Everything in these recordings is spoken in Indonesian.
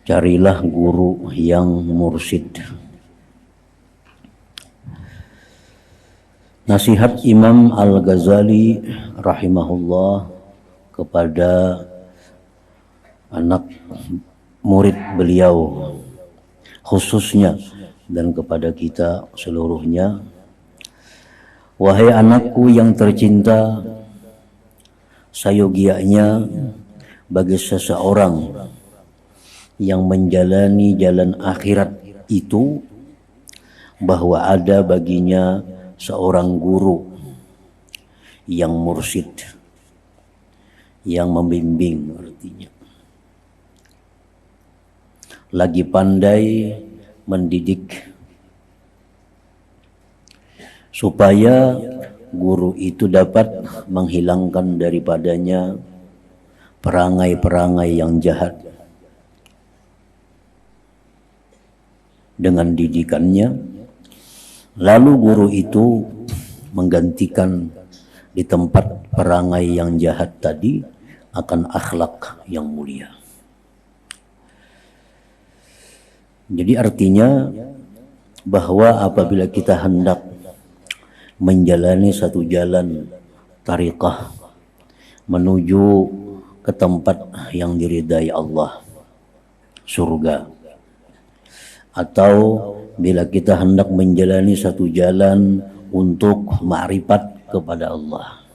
Carilah guru yang mursyid. Nasihat Imam Al-Ghazali rahimahullah kepada anak murid beliau khususnya dan kepada kita seluruhnya. Wahai anakku yang tercinta, sayogianya bagi seseorang yang menjalani jalan akhirat itu bahwa ada baginya seorang guru yang mursyid, yang membimbing, artinya lagi pandai mendidik supaya guru itu dapat menghilangkan daripadanya perangai-perangai yang jahat dengan didikannya. Lalu guru itu menggantikan di tempat perangai yang jahat tadi akan akhlak yang mulia. Jadi artinya bahwa apabila kita hendak menjalani satu jalan tariqah menuju ke tempat yang diridai Allah, surga, atau bila kita hendak menjalani satu jalan untuk ma'rifat kepada Allah,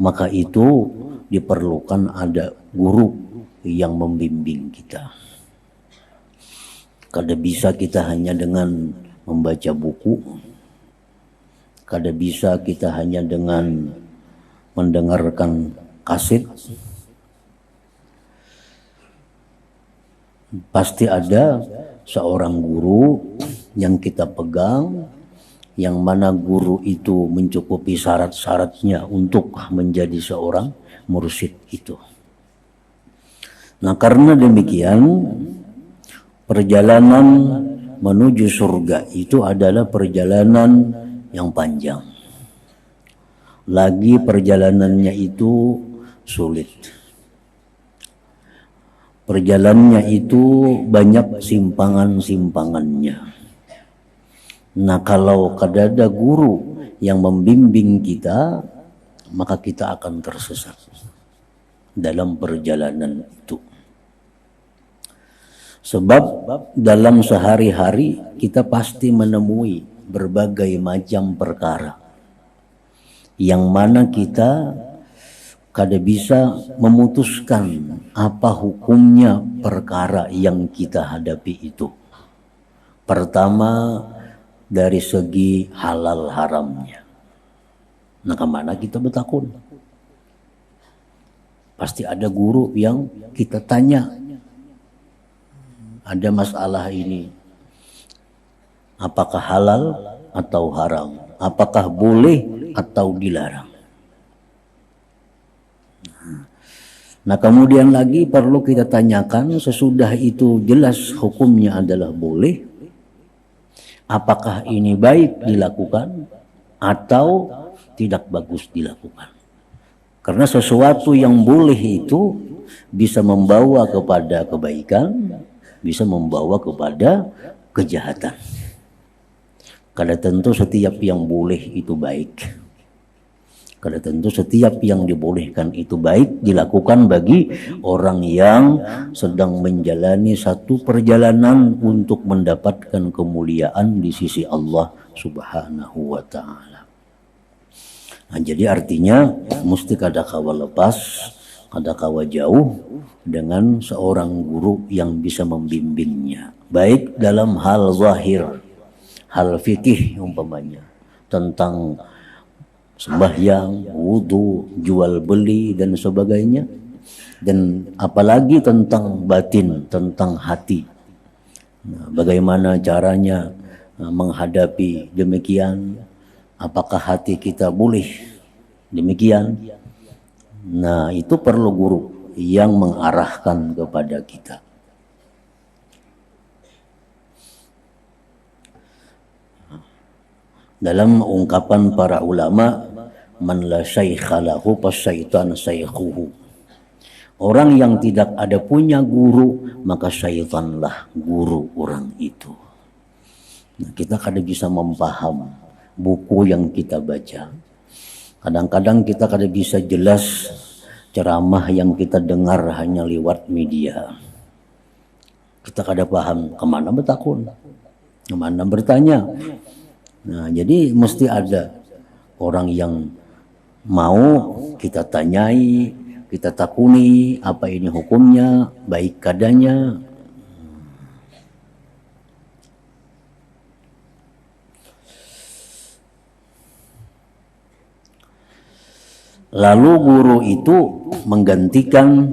maka itu diperlukan ada guru yang membimbing kita. Kada bisa kita hanya dengan membaca buku, kada bisa kita hanya dengan mendengarkan kaset. Pasti ada seorang guru yang kita pegang, yang mana guru itu mencukupi syarat-syaratnya untuk menjadi seorang mursyid itu. Nah, karena demikian perjalanan menuju surga itu adalah perjalanan yang panjang. Lagi perjalanannya itu sulit. Perjalanannya itu banyak simpangan-simpangannya. Nah, kalau kada ada guru yang membimbing kita, maka kita akan tersesat dalam perjalanan itu. Sebab dalam sehari-hari kita pasti menemui berbagai macam perkara yang mana kita kada bisa memutuskan apa hukumnya perkara yang kita hadapi itu. Pertama, dari segi halal haramnya. Nah, kemana kita bertakun? Pasti ada guru yang kita tanya, ada masalah ini, apakah halal atau haram? Apakah boleh atau dilarang? Nah, kemudian lagi perlu kita tanyakan sesudah itu jelas hukumnya adalah boleh, apakah ini baik dilakukan atau tidak bagus dilakukan. Karena sesuatu yang boleh itu bisa membawa kepada kebaikan, bisa membawa kepada kejahatan. Kada tentu setiap yang boleh itu baik. Kada tentu setiap yang dibolehkan itu baik dilakukan bagi orang yang sedang menjalani satu perjalanan untuk mendapatkan kemuliaan di sisi Allah Subhanahu wa ta'ala. Nah, jadi artinya mesti kada kawa lepas, kada kawa jauh dengan seorang guru yang bisa membimbingnya. Baik dalam hal zahir, hal fikih umpamanya, tentang sembahyang, wudu, jual beli dan sebagainya, dan apalagi tentang batin, tentang hati. Nah, bagaimana caranya menghadapi demikian? Apakah hati kita boleh demikian? Nah, itu perlu guru yang mengarahkan kepada kita. Dalam ungkapan para ulama, man la syaikha lahu fasyaitan syaikhuhu. Orang yang tidak ada punya guru, maka syaitanlah guru orang itu. Nah, kita kadang bisa memaham buku yang kita baca. Kadang-kadang kita kadang bisa jelas ceramah yang kita dengar hanya lewat media. Kita kadang paham kemana bertakun, kemana bertanya. Nah, jadi mesti ada orang yang mau kita tanyai, kita takuni apa ini hukumnya, baik kadanya. Lalu guru itu menggantikan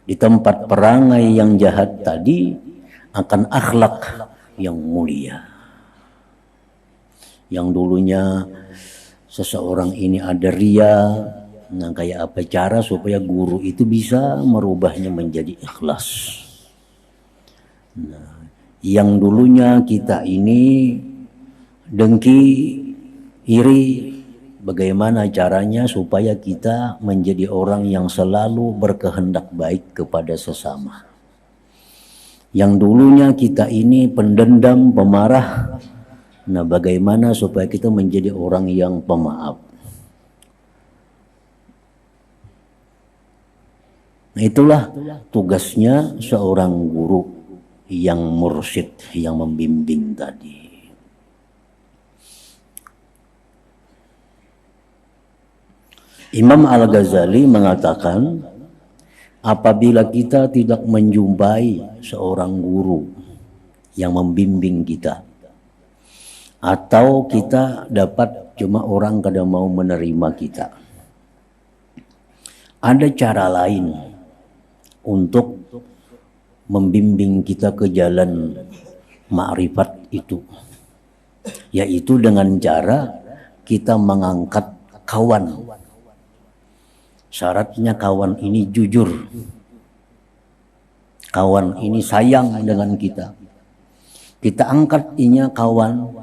di tempat perangai yang jahat tadi akan akhlak yang mulia. Yang dulunya seseorang ini ada ria, nah kayak apa cara supaya guru itu bisa merubahnya menjadi ikhlas. Nah, yang dulunya kita ini dengki, iri, bagaimana caranya supaya kita menjadi orang yang selalu berkehendak baik kepada sesama. Yang dulunya kita ini pendendam, pemarah, nah bagaimana supaya kita menjadi orang yang pemaaf. Nah, itulah tugasnya seorang guru yang mursyid, yang membimbing tadi. Imam Al-Ghazali mengatakan, apabila kita tidak menjumpai seorang guru yang membimbing kita, atau kita dapat cuma orang kadang mau menerima kita, ada cara lain untuk membimbing kita ke jalan ma'rifat itu, yaitu dengan cara kita mengangkat kawan. Syaratnya kawan ini jujur, kawan ini sayang dengan kita. Kita angkat inya kawan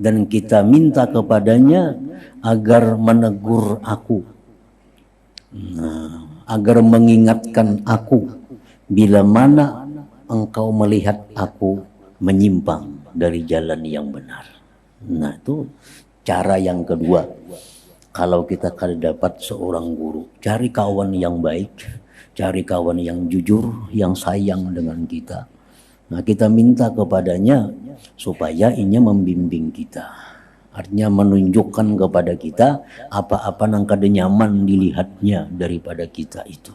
dan kita minta kepadanya agar menegur aku, agar mengingatkan aku bila mana engkau melihat aku menyimpang dari jalan yang benar. Nah, itu cara yang kedua. Kalau kita dapat seorang guru, cari kawan yang baik, cari kawan yang jujur, yang sayang dengan kita. Nah, kita minta kepadanya supaya inya membimbing kita. Artinya menunjukkan kepada kita apa-apa yang kada nyaman dilihatnya daripada kita itu.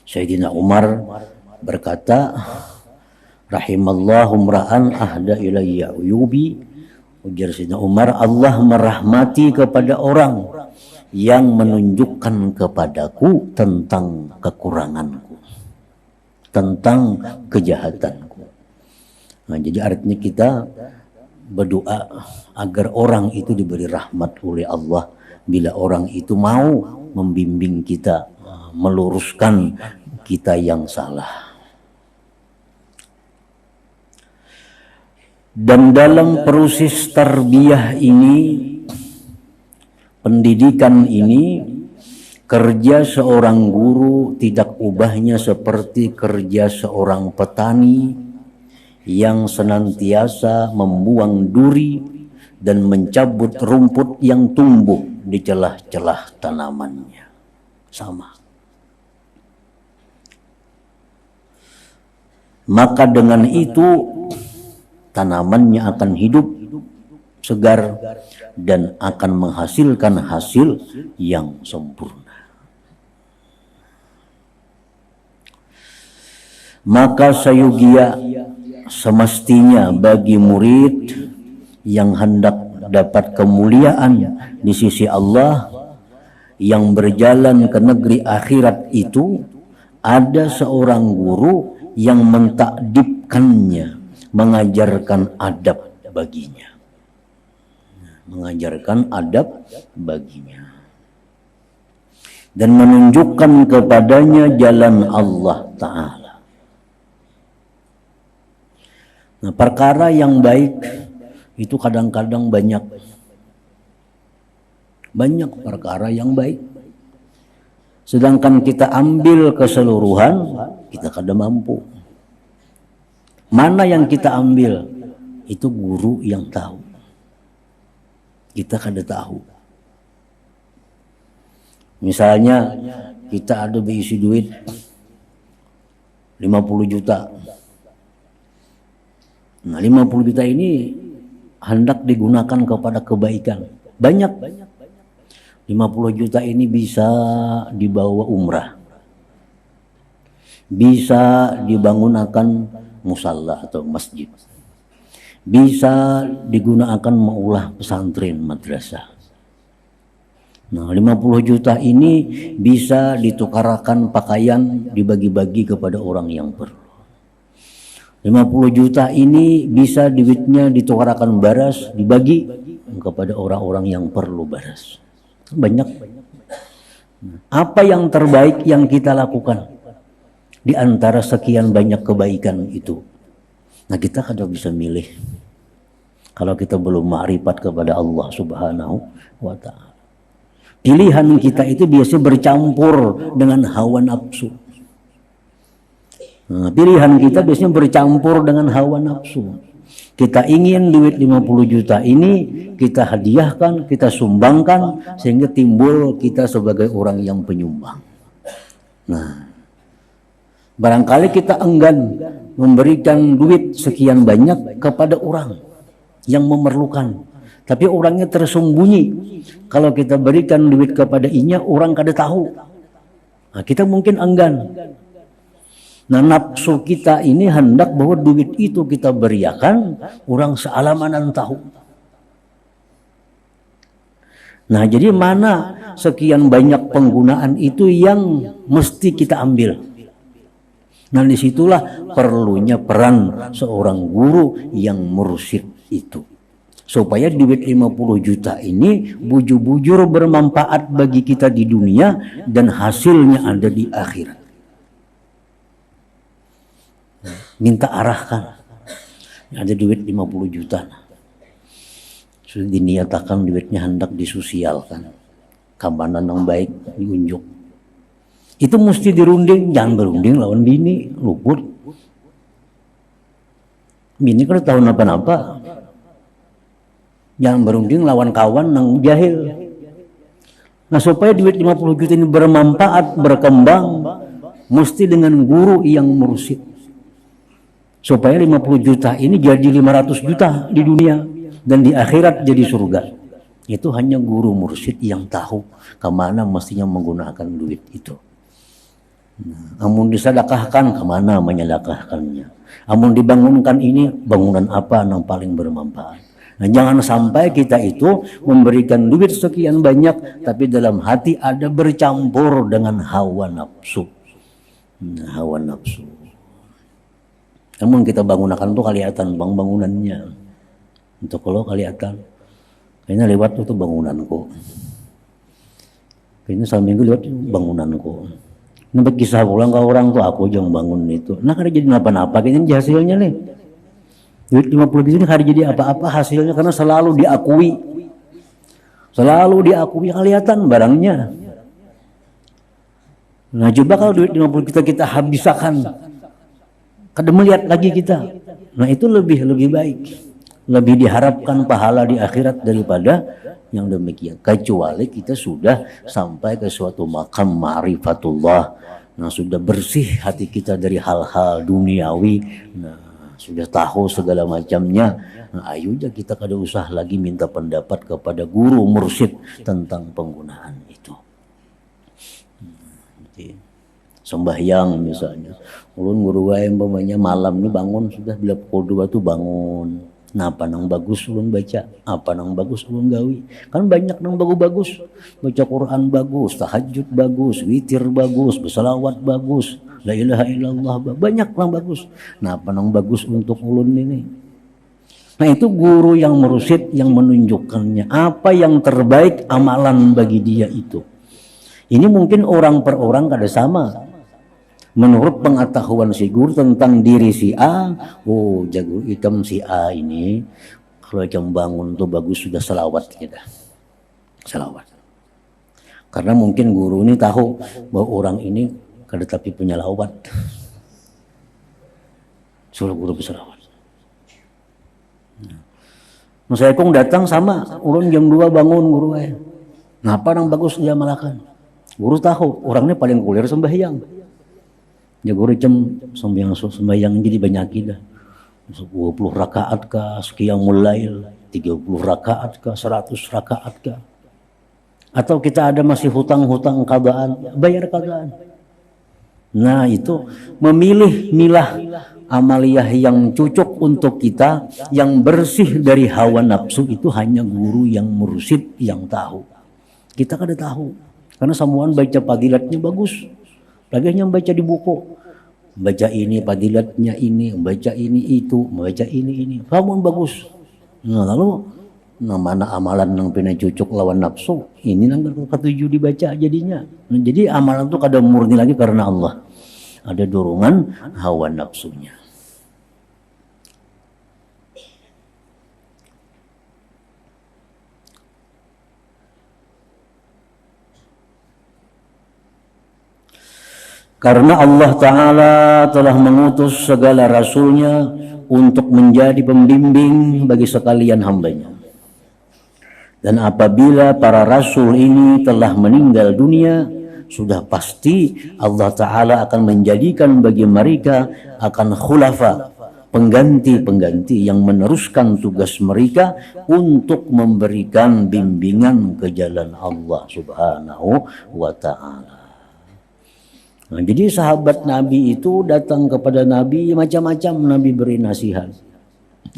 Sayyidina Umar berkata, rahimallahu mra'an ahda ilayya uyubi. Ujar Sayyidina Umar, Allah merahmati kepada orang yang menunjukkan kepadaku tentang kekuranganku, tentang kejahatanku. Nah, jadi artinya kita berdoa agar orang itu diberi rahmat oleh Allah bila orang itu mau membimbing kita, meluruskan kita yang salah. Dan dalam proses tarbiyah ini, pendidikan ini, kerja seorang guru tidak ubahnya seperti kerja seorang petani yang senantiasa membuang duri dan mencabut rumput yang tumbuh di celah-celah tanamannya. Sama. Maka dengan itu tanamannya akan hidup segar dan akan menghasilkan hasil yang sempurna. Maka sayugia semestinya bagi murid yang hendak dapat kemuliaan di sisi Allah, yang berjalan ke negeri akhirat itu, ada seorang guru yang mentakdibkannya, mengajarkan adab baginya. Mengajarkan adab baginya. Dan menunjukkan kepadanya jalan Allah Ta'ala. Nah, perkara yang baik itu kadang-kadang banyak perkara yang baik. Sedangkan kita ambil keseluruhan, kita kada mampu. Mana yang kita ambil, itu guru yang tahu. Kita kada tahu. Misalnya kita ada berisi duit 50 juta. Nah 50 juta ini hendak digunakan kepada kebaikan. Banyak. 50 juta ini bisa dibawa umrah. Bisa dibangunkan musalla atau masjid. Bisa digunakan maulah pesantren madrasah. Nah 50 juta ini bisa ditukarakan pakaian, dibagi-bagi kepada orang yang perlu. 50 juta ini bisa duitnya ditukarakan baras, dibagi kepada orang-orang yang perlu baras. Banyak. Apa yang terbaik yang kita lakukan di antara sekian banyak kebaikan itu? Nah kita kada bisa milih kalau kita belum ma'rifat kepada Allah Subhanahu wa ta'ala. Pilihan kita itu biasa bercampur dengan hawa nafsu. Nah, pilihan kita biasanya bercampur dengan hawa nafsu. Kita ingin duit 50 juta ini kita hadiahkan, kita sumbangkan sehingga timbul kita sebagai orang yang penyumbang. Nah, barangkali kita enggan memberikan duit sekian banyak kepada orang yang memerlukan. Tapi orangnya tersembunyi. Kalau kita berikan duit kepada inya, orang kada tahu. Nah, kita mungkin enggan. Nah nafsu kita ini hendak bahwa duit itu kita beriakan, orang sealamanan tahu. Nah jadi mana sekian banyak penggunaan itu yang mesti kita ambil. Nah disitulah perlunya peran seorang guru yang mursyid itu. Supaya duit 50 juta ini bujur-bujur bermanfaat bagi kita di dunia dan hasilnya ada di akhirat. Minta arahkan. Ada duit 50 juta. Sudah diniatakan duitnya hendak disosialkan. Kampanan yang baik diunjuk. Itu mesti dirunding, jangan berunding lawan bini, luput. Bini kan tahu apa-apa. Jangan berunding lawan kawan yang jahil. Nah supaya duit 50 juta ini bermanfaat, berkembang, mesti dengan guru yang mursyid. Supaya 50 juta ini jadi 500 juta di dunia dan di akhirat jadi surga. Itu hanya guru mursyid yang tahu kemana mestinya menggunakan duit itu. Nah, amun disedekahkan kemana menyedekahkannya. Amun dibangunkan ini bangunan apa yang paling bermanfaat. Nah, jangan sampai kita itu memberikan duit sekian banyak tapi dalam hati ada bercampur dengan hawa nafsu. Nah, hawa nafsu. Namun kita bangunakan tuh kelihatan bangunannya. Untuk kalau kelihatan, kayaknya lewat tuh bangunanku. Kayaknya seminggu lewat bangunanku. Nampak kisah pulang ke orang tuh aku yang bangun itu. Nah kada jadi apa-apa, kayaknya hasilnya nih. Duit 50 juta ini kada jadi apa-apa hasilnya karena selalu diakui. Selalu diakui kelihatan barangnya. Nah coba kalau duit 50 juta kita habiskan. Kada melihat lagi kita. Nah itu lebih baik. Lebih diharapkan pahala di akhirat daripada yang demikian. Kecuali kita sudah sampai ke suatu makam ma'rifatullah. Nah sudah bersih hati kita dari hal-hal duniawi. Nah sudah tahu segala macamnya. Nah ayo aja kita kada usah lagi minta pendapat kepada guru mursyid tentang penggunaan itu. Sembahyang misalnya. Ulun guru wae umpamanya malam ni bangun sudah bila pukul 2 tuh bangun. Nah apa nang bagus ulun baca, apa nang bagus ulun gawi. Kan banyak nang bagus-bagus. Baca Quran bagus, tahajud bagus, witir bagus, berselawat bagus, la ilaha illallah banyak nang bagus. Nah apa nang bagus untuk ulun ini. Nah itu guru yang mursyid yang menunjukkannya apa yang terbaik amalan bagi dia itu. Ini mungkin orang per orang kada sama. Menurut pengetahuan si guru tentang diri si A, oh jago hitam si A ini kalau jam bangun tuh bagus sudah selawat kita. Selawat. Karena mungkin guru ini tahu bahwa orang ini kada tapi punya lawat. Suruh guru berselawat. Nah, saya kong datang sama, ulun jam 2 bangun guru saya. Ngapa nang bagus dia malakan? Guru tahu, orangnya paling kuliah sembahyang. Ya guru jam sembahyang jadi banyak dah. 20 rakaat kah, sekian mulail, 30 rakaat kah, 100 rakaat kah. Atau kita ada masih hutang-hutang qadaan, bayar qadaan. Nah itu memilih milah amaliyah yang cocok untuk kita, yang bersih dari hawa nafsu itu hanya guru yang mursyid yang tahu. Kita kada tahu. Karena samuan baca padilatnya bagus. Lagi hanya baca di buku. Baca ini padilatnya ini, baca ini itu, baca ini. Samuan bagus. Nah lalu mana amalan yang pina cucuk lawan nafsu ini nang ketujuh dibaca jadinya. Nah, jadi amalan itu kada murni lagi karena Allah, ada dorongan hawa nafsunya. Karena Allah Ta'ala telah mengutus segala rasulnya untuk menjadi pembimbing bagi sekalian hambanya. Dan apabila para rasul ini telah meninggal dunia, sudah pasti Allah Ta'ala akan menjadikan bagi mereka akan khulafa, pengganti-pengganti yang meneruskan tugas mereka untuk memberikan bimbingan ke jalan Allah Subhanahu wa Ta'ala. Nah, jadi sahabat Nabi itu datang kepada Nabi, macam-macam Nabi beri nasihat.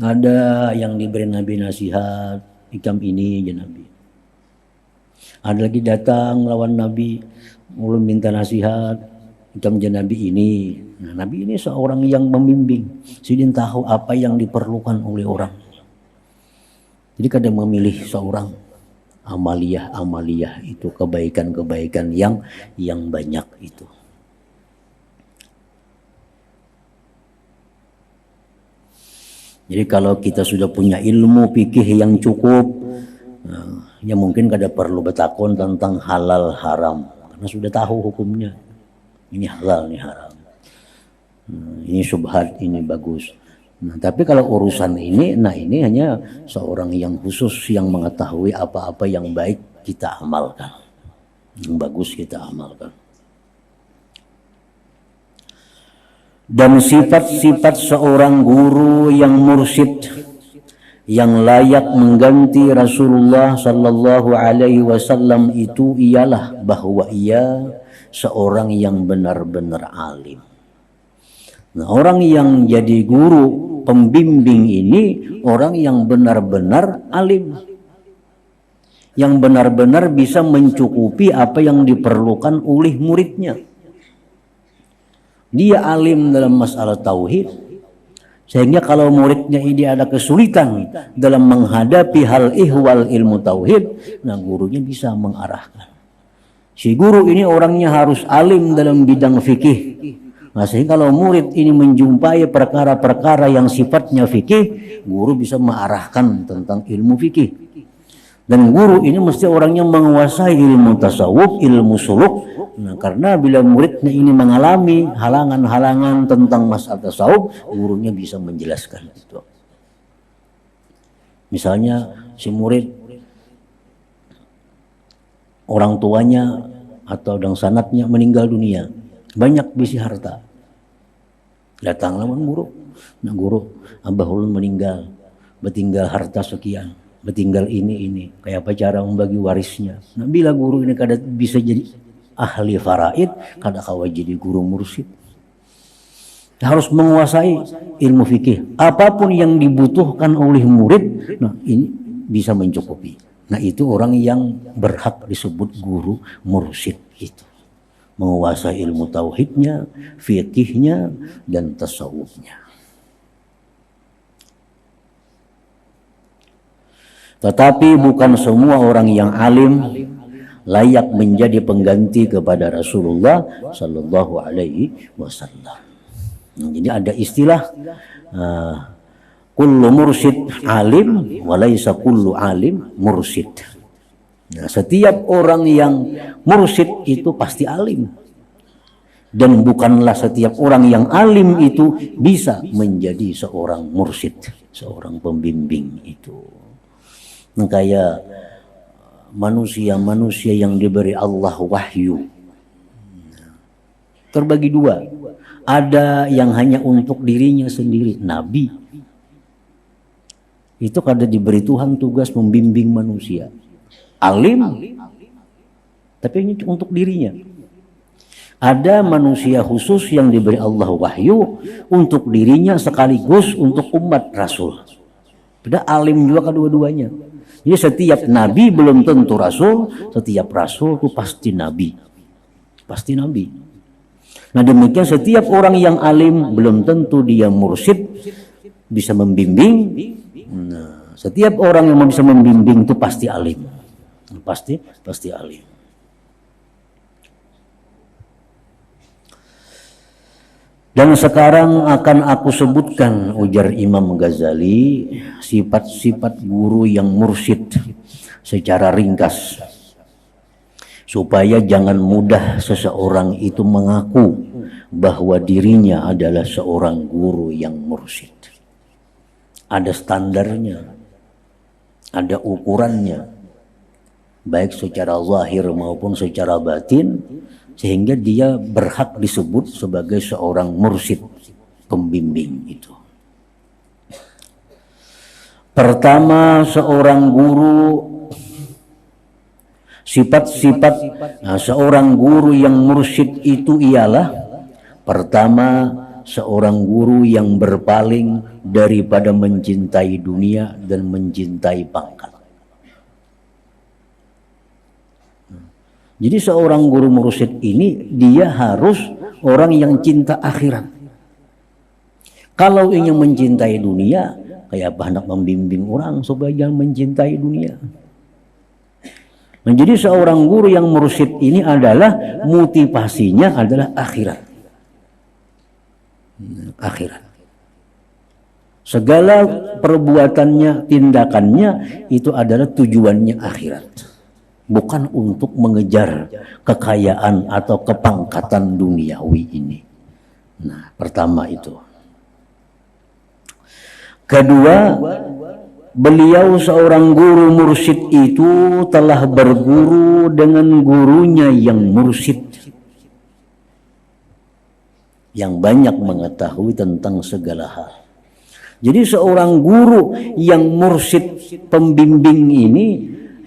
Ada yang diberi Nabi nasihat, ikam ini ya Nabi. Ada lagi datang lawan Nabi, ulun minta nasihat, ikam je Nabi ini. Nah, Nabi ini seorang yang membimbing, sidin tahu apa yang diperlukan oleh orang. Jadi kadang memilih seorang amaliyah itu, kebaikan-kebaikan yang banyak itu. Jadi kalau kita sudah punya ilmu fikih yang cukup, ya mungkin kada perlu bertakon tentang halal haram, karena sudah tahu hukumnya. Ini halal, ini haram. Ini syubhat, ini bagus. Nah, tapi kalau urusan ini, ini hanya seorang yang khusus yang mengetahui apa-apa yang baik kita amalkan, yang bagus kita amalkan. Dan sifat-sifat seorang guru yang mursyid yang layak mengganti Rasulullah sallallahu alaihi wasallam itu ialah bahwa ia seorang yang benar-benar alim. Nah, orang yang jadi guru pembimbing ini orang yang benar-benar alim, yang benar-benar bisa mencukupi apa yang diperlukan oleh muridnya. Dia alim dalam masalah tauhid, sehingga kalau muridnya ini ada kesulitan dalam menghadapi hal ihwal ilmu tauhid, nah gurunya bisa mengarahkan. Si guru ini orangnya harus alim dalam bidang fikih. Nah, sehingga kalau murid ini menjumpai perkara-perkara yang sifatnya fikih, guru bisa mengarahkan tentang ilmu fikih. Dan guru ini mesti orangnya menguasai ilmu tasawuf, ilmu suluk. Nah, karena bila muridnya ini mengalami halangan-halangan tentang masalah tasawuf, gurunya bisa menjelaskan itu. Misalnya si murid orang tuanya atau dan sanatnya meninggal dunia, banyak bisi harta. Datang lawan guru. Nah, guru, abah ulun meninggal, bertinggal harta sekian, bertinggal ini. Kayak apa cara membagi warisnya? Nah, bila guru ini kada bisa jadi ahli faraid, kada kawa jadi guru mursyid. Harus menguasai ilmu fikih. Apapun yang dibutuhkan oleh murid, nah ini bisa mencukupi. Nah itu orang yang berhak disebut guru mursyid itu. Menguasai ilmu tauhidnya, fikihnya, dan tasawufnya. Tetapi bukan semua orang yang alim layak menjadi pengganti kepada Rasulullah sallallahu alaihi wasallam. Jadi ada istilah kullu mursyid alim wa laisa kullu alim mursyid. Nah, setiap orang yang mursyid itu pasti alim. Dan bukanlah setiap orang yang alim itu bisa menjadi seorang mursyid, seorang pembimbing itu. Nah, kayak manusia-manusia yang diberi Allah wahyu terbagi dua. Ada yang hanya untuk dirinya sendiri, nabi. Itu kada diberi Tuhan tugas membimbing manusia. Alim, tapi ini untuk dirinya. Ada manusia khusus yang diberi Allah wahyu untuk dirinya sekaligus untuk umat Rasul. Tidak alim juga kedua-duanya. Jadi setiap nabi belum tentu rasul, setiap rasul itu pasti nabi. Pasti nabi. Nah, demikian setiap orang yang alim belum tentu dia mursyid, bisa membimbing. Nah, setiap orang yang bisa membimbing itu pasti alim. Pasti alim. Dan sekarang akan aku sebutkan, ujar Imam Ghazali, sifat-sifat guru yang mursyid secara ringkas. Supaya jangan mudah seseorang itu mengaku bahwa dirinya adalah seorang guru yang mursyid. Ada standarnya, ada ukurannya, baik secara zahir maupun secara batin, sehingga dia berhak disebut sebagai seorang mursyid, pembimbing itu. Pertama, seorang guru, sifat-sifat seorang guru yang mursyid itu ialah, pertama, seorang guru yang berpaling daripada mencintai dunia dan mencintai pangkat. Jadi seorang guru mursyid ini dia harus orang yang cinta akhirat. Kalau ingin mencintai dunia, kayak apa hendak membimbing orang supaya jangan mencintai dunia. Menjadi seorang guru yang mursyid ini adalah motivasinya adalah akhirat. Akhirat. Segala perbuatannya, tindakannya itu adalah tujuannya akhirat. Bukan untuk mengejar kekayaan atau kepangkatan duniawi ini. Nah, pertama itu. Kedua, beliau seorang guru mursyid itu telah berguru dengan gurunya yang mursyid, yang banyak mengetahui tentang segala hal. Jadi seorang guru yang mursyid, pembimbing ini,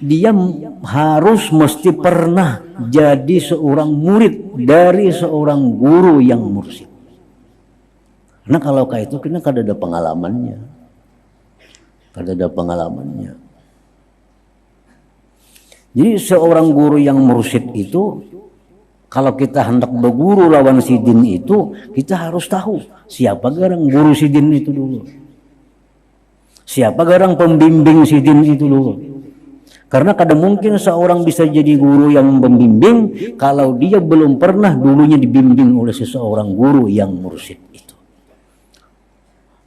dia harus mesti pernah jadi seorang murid dari seorang guru yang mursyid. Karena kalau kayak itu kita kada ada pengalamannya. Kada ada pengalamannya. Jadi seorang guru yang mursyid itu, kalau kita hendak berguru lawan sidin itu, kita harus tahu siapa garang guru sidin itu dulu. Siapa garang pembimbing sidin itu dulu. Karena kadang mungkin seorang bisa jadi guru yang membimbing kalau dia belum pernah dulunya dibimbing oleh seseorang guru yang mursyid itu.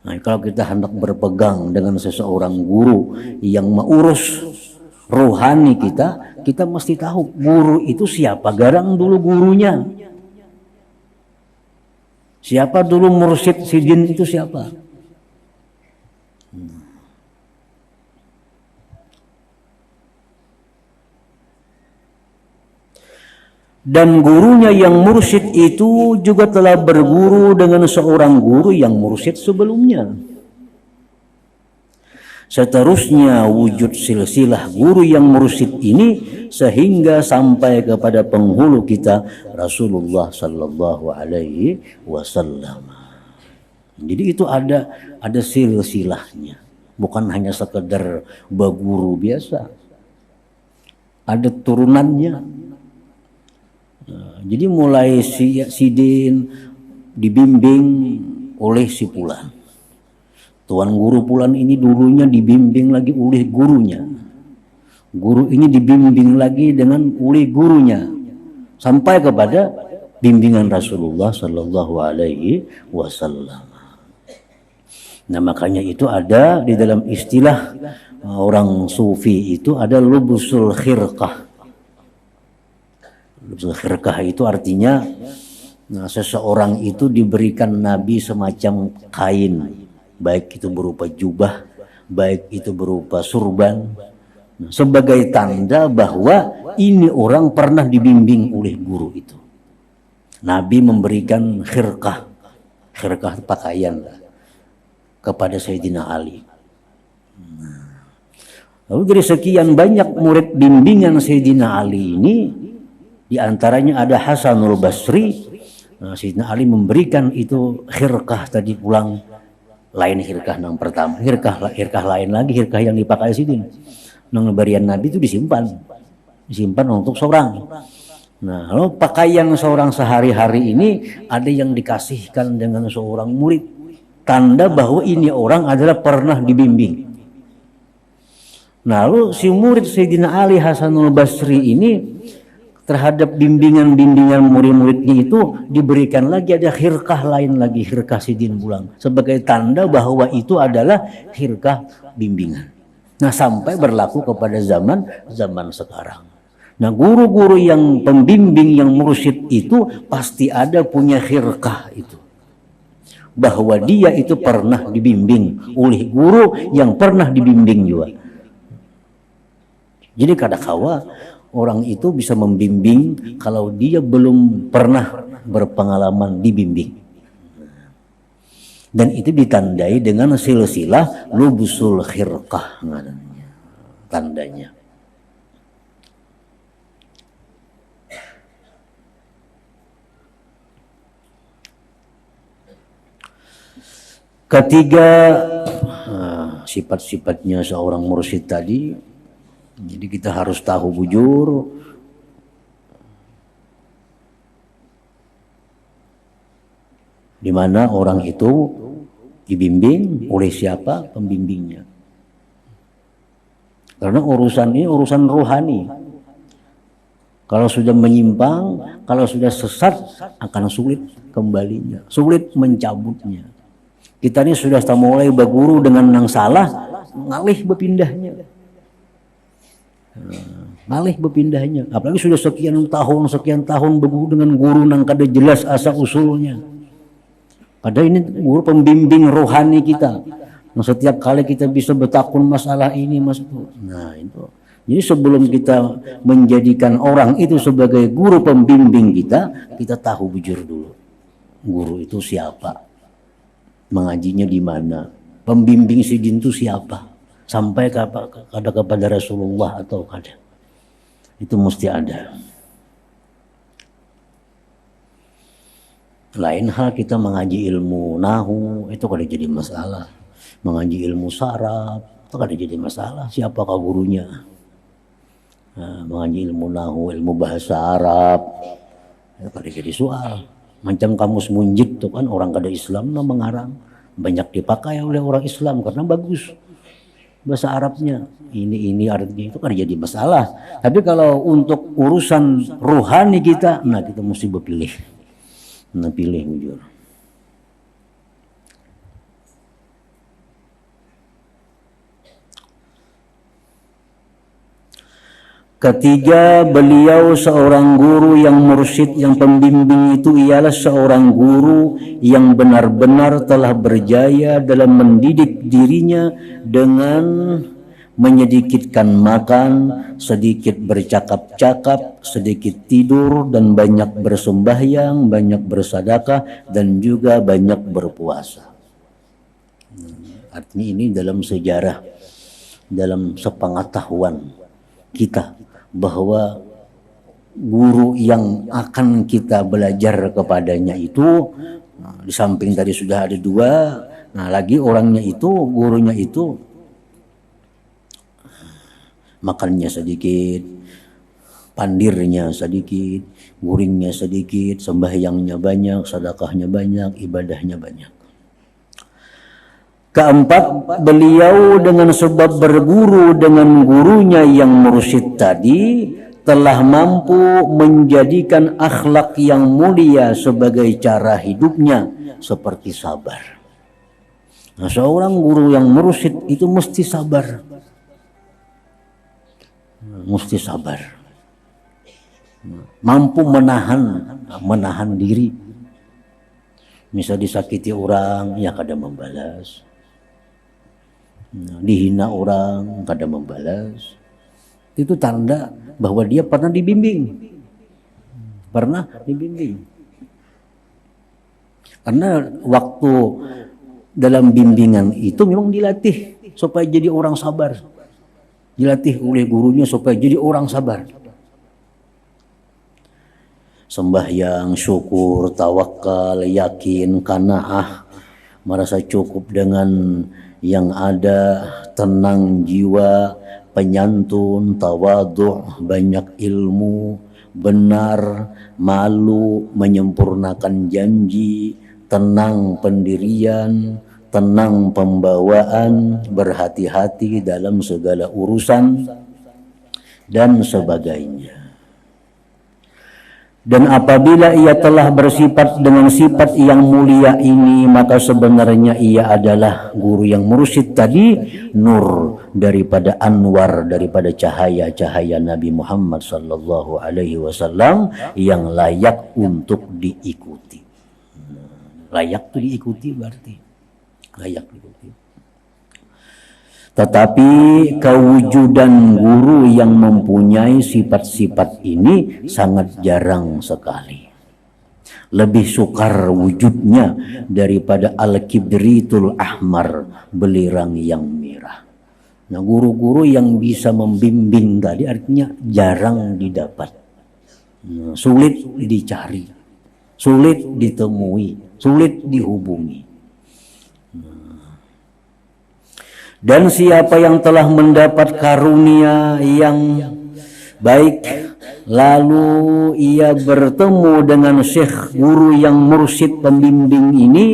Nah, kalau kita hendak berpegang dengan seseorang guru yang mengurus rohani kita, kita mesti tahu guru itu siapa garang dulu gurunya. Siapa dulu mursyid sidin itu siapa? Dan gurunya yang mursyid itu juga telah berguru dengan seorang guru yang mursyid sebelumnya. Seterusnya wujud silsilah guru yang mursyid ini sehingga sampai kepada penghulu kita Rasulullah sallallahu alaihi wasallam. Jadi itu ada silsilahnya, bukan hanya sekedar berguru biasa. Ada turunannya. Jadi mulai sidin dibimbing oleh si Fulan. Tuan guru Fulan ini dulunya dibimbing lagi oleh gurunya. Guru ini dibimbing lagi dengan oleh gurunya. Sampai kepada bimbingan Rasulullah sallallahu alaihi wasallam. Nah, makanya itu ada di dalam istilah orang sufi itu ada lubusul khirqah. Lubusul khirqah itu artinya seseorang itu diberikan Nabi semacam kain, baik itu berupa jubah, baik itu berupa surban, sebagai tanda bahwa ini orang pernah dibimbing oleh guru itu. Nabi memberikan khirqah pakaian kepada Sayyidina Ali. Lalu dari sekian banyak murid bimbingan Sayyidina Ali ini, diantaranya ada Hasanul Basri. Sayyidina Ali memberikan itu khirqah tadi pulang, lain khirqah yang pertama, khirqah lain lagi, khirqah yang dipakai Sayyidina. Nang berian Nabi itu disimpan untuk seorang. Nah, lalu pakaian seorang sehari-hari ini ada yang dikasihkan dengan seorang murid, tanda bahwa ini orang adalah pernah dibimbing. Nah, lalu si murid Sayyidina Ali Hasanul Basri ini terhadap bimbingan murid-muridnya itu diberikan lagi ada khirqah lain lagi, khirqah Sidin Bulang, sebagai tanda bahwa itu adalah khirqah bimbingan. Nah, sampai berlaku kepada zaman sekarang. Nah, guru-guru yang pembimbing, yang mursyid itu pasti ada punya khirqah itu, bahwa dia itu pernah dibimbing oleh guru yang pernah dibimbing juga. Jadi kadangkala orang itu bisa membimbing kalau dia belum pernah berpengalaman dibimbing. Dan itu ditandai dengan silsilah lubusul khirqah tandanya. Ketiga, sifat-sifatnya seorang mursyid tadi. Jadi kita harus tahu bujur, di mana orang itu dibimbing oleh siapa pembimbingnya. Karena urusan ini urusan rohani. Kalau sudah menyimpang, kalau sudah sesat, akan sulit kembalinya, sulit mencabutnya. Kita ini sudah mulai berguru dengan yang salah, ngalih berpindahnya. Apalagi sudah sekian tahun berguru dengan guru yang kada jelas asal usulnya. Padahal ini guru pembimbing rohani kita. Nah, setiap kali kita bisa bertakun masalah ini, nah itu. Jadi sebelum kita menjadikan orang itu sebagai guru pembimbing kita tahu bujur dulu. Guru itu siapa? Mengajinya di mana? Pembimbing sidin itu siapa? Sampai kepada Rasulullah atau kada? Itu mesti ada. Lain hal kita mengaji ilmu nahu, itu kada jadi masalah. Mengaji ilmu saraf, itu kada jadi masalah. Siapakah gurunya? Nah, mengaji ilmu nahu, ilmu bahasa Arab, itu kada jadi soal. Macam kamus munjid itu kan orang kada Islam mengarang, banyak dipakai oleh orang Islam karena bagus bahasa Arabnya. Ini artinya itu kan jadi masalah. Tapi kalau untuk urusan rohani kita, nah kita mesti berpilih. Nah, pilih bujur. Ketiga, beliau seorang guru yang mursyid, yang pembimbing itu ialah seorang guru yang benar-benar telah berjaya dalam mendidik dirinya dengan menyedikitkan makan, sedikit bercakap-cakap, sedikit tidur, dan banyak bersembahyang, banyak bersedekah, dan juga banyak berpuasa. Artinya ini dalam sejarah, dalam sepengetahuan kita, bahwa guru yang akan kita belajar kepadanya itu, di samping tadi sudah ada dua, nah lagi orangnya itu, gurunya itu makannya sedikit, pandirnya sedikit, guringnya sedikit, sembahyangnya banyak, sedekahnya banyak, ibadahnya banyak. Keempat, beliau dengan sebab berguru dengan gurunya yang mursyid tadi telah mampu menjadikan akhlak yang mulia sebagai cara hidupnya, seperti sabar. Nah, seorang guru yang mursyid itu mesti sabar. Mesti sabar. Mampu menahan diri. Misal disakiti orang, ya kada membalas. Dihina orang, kada membalas. Itu tanda bahwa dia pernah dibimbing. Pernah dibimbing. Karena waktu dalam bimbingan itu memang dilatih supaya jadi orang sabar. Dilatih oleh gurunya supaya jadi orang sabar. Sembahyang, syukur, tawakal, yakin, qanaah, merasa cukup dengan yang ada, tenang jiwa, penyantun, tawadhu, banyak ilmu, benar, malu, menyempurnakan janji, tenang pendirian, tenang pembawaan, berhati-hati dalam segala urusan, dan sebagainya. Dan apabila ia telah bersifat dengan sifat yang mulia ini, maka sebenarnya ia adalah guru yang mursyid tadi, nur daripada anwar, daripada cahaya-cahaya Nabi Muhammad sallallahu alaihi wasallam yang layak untuk diikuti. Layak itu diikuti berarti layak diikuti. Tetapi kewujudan guru yang mempunyai sifat-sifat ini sangat jarang sekali. Lebih sukar wujudnya daripada al-kibritul ahmar, belerang yang merah. Nah, guru-guru yang bisa membimbing tadi artinya jarang didapat. Sulit dicari, sulit ditemui, sulit dihubungi. Dan siapa yang telah mendapat karunia yang baik, lalu ia bertemu dengan syekh guru yang mursyid pembimbing ini,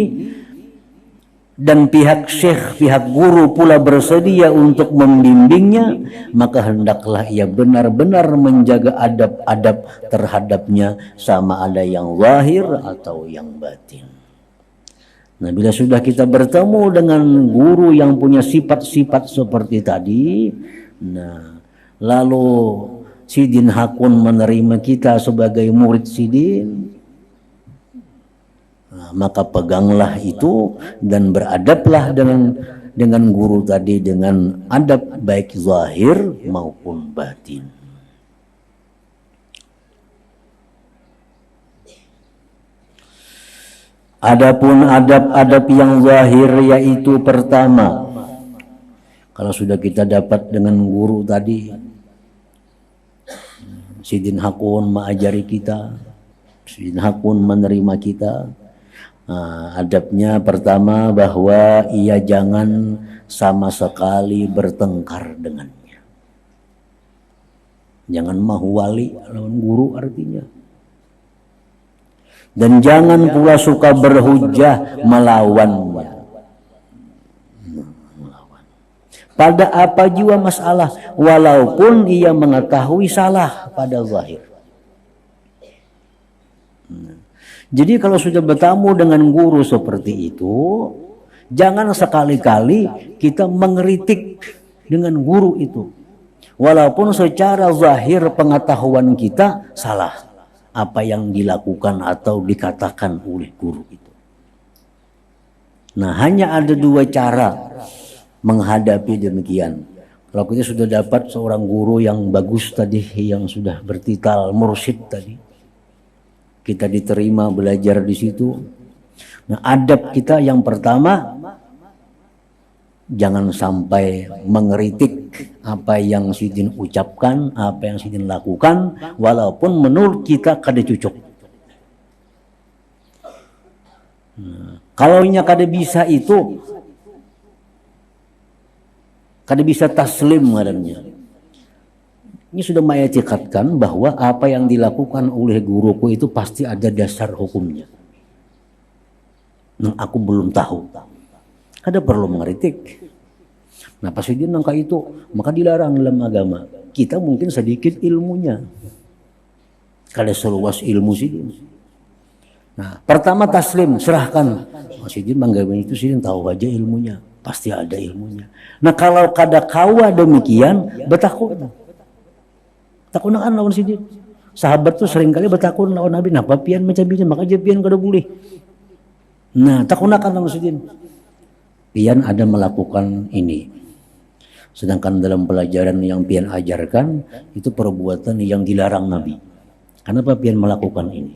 dan pihak syekh, pihak guru pula bersedia untuk membimbingnya, maka hendaklah ia benar-benar menjaga adab-adab terhadapnya, sama ada yang zahir atau yang batin. Nah, bila sudah kita bertemu dengan guru yang punya sifat-sifat seperti tadi, nah, lalu Sidin Hakun menerima kita sebagai murid Sidin, nah, maka peganglah itu dan beradablah dengan guru tadi dengan adab baik zahir maupun batin. Adapun adab-adab yang zahir, yaitu pertama, kalau sudah kita dapat dengan guru tadi, Sidin Hakun mengajari kita, Sidin Hakun menerima kita, adabnya pertama bahwa ia jangan sama sekali bertengkar dengannya. Jangan mahu wali lawan guru artinya. Dan jangan pula suka berhujjah melawannya. Pada apa jua masalah, walaupun ia mengetahui salah pada zahir. Jadi kalau sudah bertemu dengan guru seperti itu, jangan sekali-kali kita mengkritik dengan guru itu. Walaupun secara zahir pengetahuan kita salah apa yang dilakukan atau dikatakan oleh guru itu. Nah, hanya ada dua cara menghadapi demikian. Kalau kita sudah dapat seorang guru yang bagus tadi, yang sudah bertitel mursyid tadi, kita diterima belajar di situ. Nah, adab kita yang pertama, jangan sampai mengkritik apa yang Sidin ucapkan, apa yang Sidin lakukan, walaupun menurut kita kada cocok. Kalau nya kada bisa itu, kada bisa taslim ngarannya. Ini sudah mengikatkan bahwa apa yang dilakukan oleh guruku itu pasti ada dasar hukumnya. Nah, aku belum tahu. Kada perlu mengkritik. Nah, pas dia nangka itu, maka dilarang dalam agama. Kita mungkin sedikit ilmunya, kada seluas ilmu Sidin. Nah, pertama taslim, serahkan. Sidin manggawe itu Sidin tahu aja ilmunya, pasti ada ilmunya. Nah, kalau kada kawa demikian, betakut. Takunakan lawan sidin. Sahabat tuh seringkali bertakun lawan Nabi, napa pian macam ini, maka aja pian kada boleh. Nah, takunakan lawan sidin. Pian ada melakukan ini. Sedangkan dalam pelajaran yang pian ajarkan itu perbuatan yang dilarang Nabi. Kenapa pian melakukan ini?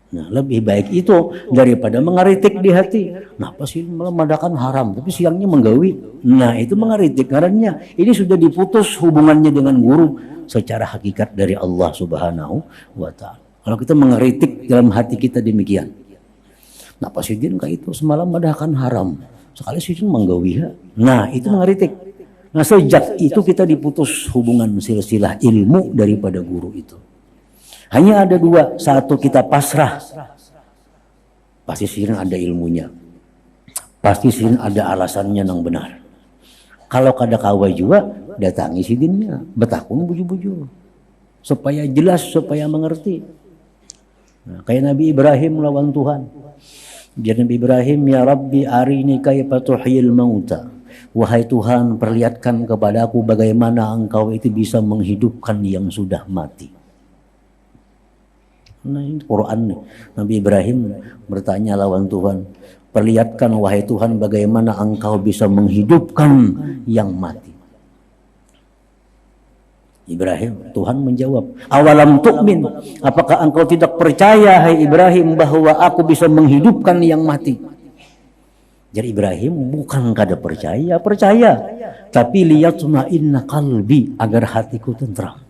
Nah, lebih baik itu daripada mengeritik di hati. Kenapa sih malah madakan haram, tapi siangnya menggawi. Nah, itu mengeritik karena ini sudah diputus hubungannya dengan guru secara hakikat dari Allah Subhanahu wa taala. Kalau kita mengeritik dalam hati kita demikian. Kenapa sih din kayak itu semalam madakan haram, sekali sih menggawi. Nah, itu mengeritik. Nah, sejak itu kita diputus hubungan silsilah ilmu daripada guru itu. Hanya ada dua, satu kita pasrah, pasti sirin ada ilmunya, pasti sirin ada alasannya yang benar. Kalau kada kawa juga, datangi sidinnya, betakun buju-buju, supaya jelas, supaya mengerti. Nah, kayak Nabi Ibrahim lawan Tuhan. Dia Nabi Ibrahim, ya Rabbi arini kaifa tuhyil mauta. Wahai Tuhan, perlihatkan kepadaku bagaimana engkau itu bisa menghidupkan yang sudah mati. Nah, ini Quran nih. Nabi Ibrahim bertanya lawan Tuhan, perlihatkan wahai Tuhan bagaimana engkau bisa menghidupkan yang mati. Ibrahim, Tuhan menjawab, awalam tu'min, apakah engkau tidak percaya hai Ibrahim bahwa aku bisa menghidupkan yang mati? Jadi Ibrahim bukan kada percaya, percaya, tapi liyatma'inna qalbi, agar hatiku tentram.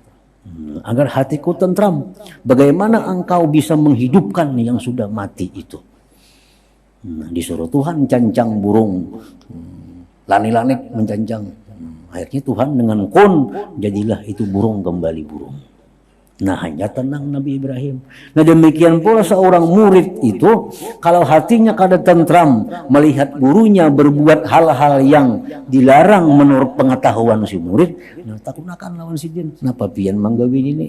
Agar hatiku tentram. Bagaimana engkau bisa menghidupkan yang sudah mati itu? Nah, disuruh Tuhan cancang burung, lani-lanik mencancang. Akhirnya Tuhan dengan kun, jadilah itu burung kembali burung. Nah, hanya tenang Nabi Ibrahim. Nah, demikian pula seorang murid itu, kalau hatinya kada tentram melihat gurunya berbuat hal-hal yang dilarang menurut pengetahuan si murid, nah takunakan lawan si jin. Napa pian manggawin ini?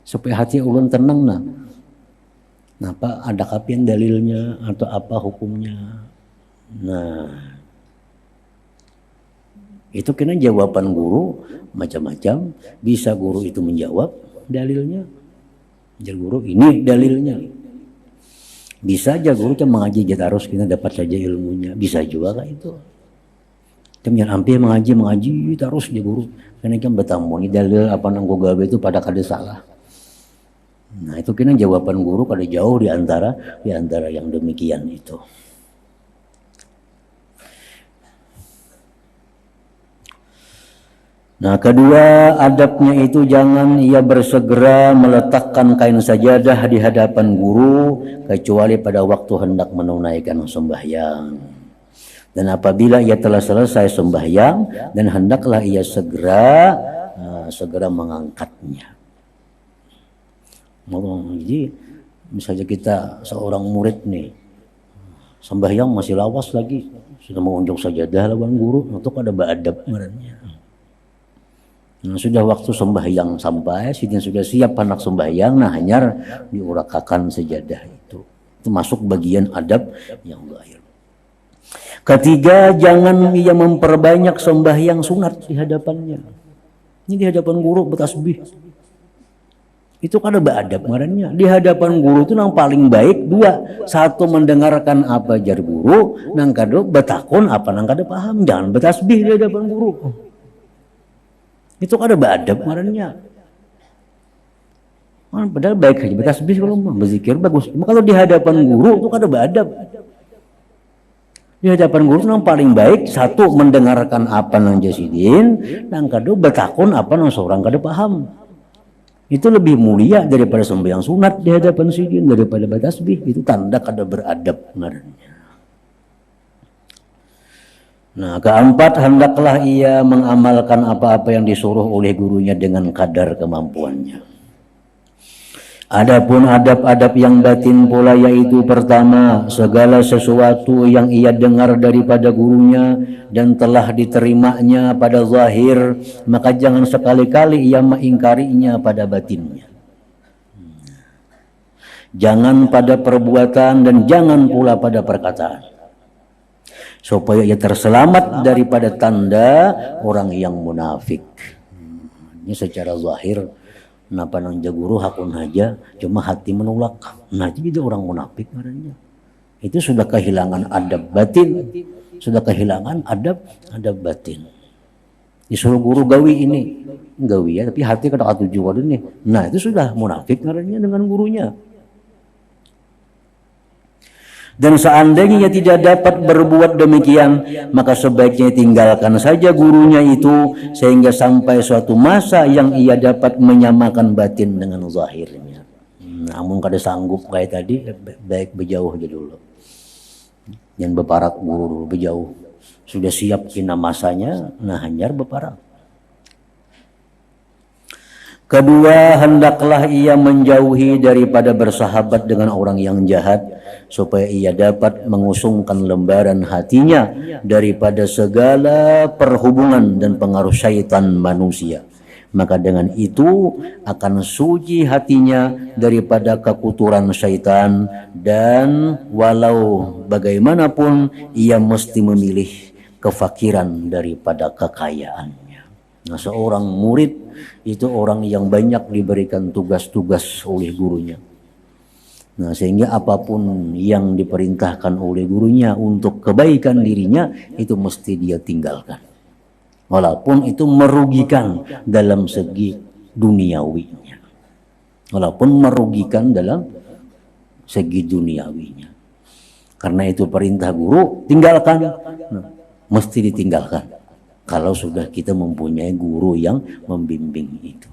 Supaya hati ulun tenang nah. Napa ada kapian dalilnya atau apa hukumnya? Nah, itu kena jawaban guru macam-macam. Bisa guru itu menjawab dalilnya, jadi guru ini dalilnya. Bisa aja guru cuma mengaji aja terus kita dapat saja ilmunya, bisa juga kayak itu. Kemudian hampir mengaji terus dia guru, karena kan bertamu ini dalil apa nang gawe itu pada kada salah. Nah, itu kena jawaban guru kada jauh di antara yang demikian itu. Nah, kedua adabnya itu jangan ia bersegera meletakkan kain sajadah di hadapan guru kecuali pada waktu hendak menunaikan sembahyang. Dan apabila ia telah selesai sembahyang dan hendaklah ia segera mengangkatnya. Jadi misalnya kita seorang murid nih sembahyang masih lawas lagi, sudah mengunjung sajadah lawan guru, itu ada adab merenya. Nah, sudah waktu sembahyang sampai, sidin sudah siap anak sembahyang, nah hanya diurakakan sejadah itu. Itu masuk bagian adab yang lahir. Ketiga, jangan ia memperbanyak sembahyang sunat di hadapannya. Ini di hadapan guru bertasbih. Itu kan ada adab ngarannya. Di hadapan guru itu yang paling baik dua. Satu mendengarkan apa jar guru, nang kado betakun apa nang kada paham. Jangan bertasbih di hadapan guru. Itu kan ada adab ngarannya. Padahal baik saja bertasbih kalau berzikir bagus. Cuma kalau di hadapan guru itu kan ada adab. Di hadapan guru yang paling baik satu mendengarkan apa nang jasidin, nang kado betakun apa nang seorang kada paham. Itu lebih mulia daripada sembahyang sunat di hadapan sidin, daripada bertasbih. Itu tanda kada beradab ngarannya. Nah, keempat, hendaklah ia mengamalkan apa-apa yang disuruh oleh gurunya dengan kadar kemampuannya. Adapun adab-adab yang batin pula, yaitu pertama, segala sesuatu yang ia dengar daripada gurunya dan telah diterimanya pada zahir, maka jangan sekali-kali ia mengingkarinya pada batinnya. Jangan pada perbuatan dan jangan pula pada perkataan. Supaya ia terselamat daripada tanda orang yang munafik. Ini secara zahir, napa nang jaguru hakun aja, cuma hati menolak. Nah itu jadi orang munafik ngarannya. Itu sudah kehilangan adab batin, sudah kehilangan adab batin. Disuruh guru gawi ini, gawi ya, tapi hati kada tuju ini. Nah itu sudah munafik ngarannya dengan gurunya. Dan seandainya tidak dapat berbuat demikian, maka sebaiknya tinggalkan saja gurunya itu sehingga sampai suatu masa yang ia dapat menyamakan batin dengan zahirnya. Namun kada sanggup kayak tadi, baik berjauh aja dulu. Yang beparak guru berjauh. Sudah siap kena masanya, nah hanyar beparak. Kedua, hendaklah ia menjauhi daripada bersahabat dengan orang yang jahat, supaya ia dapat mengusungkan lembaran hatinya daripada segala perhubungan dan pengaruh syaitan manusia. Maka dengan itu akan suci hatinya daripada kekuturan syaitan, dan walau bagaimanapun ia mesti memilih kefakiran daripada kekayaannya. Nah, seorang murid itu orang yang banyak diberikan tugas-tugas oleh gurunya. Nah, sehingga apapun yang diperintahkan oleh gurunya untuk kebaikan dirinya itu mesti dia tinggalkan. Walaupun itu merugikan dalam segi duniawinya. Walaupun merugikan dalam segi duniawinya. Karena itu perintah guru, tinggalkan. Nah, mesti ditinggalkan. Kalau sudah kita mempunyai guru yang membimbing itu.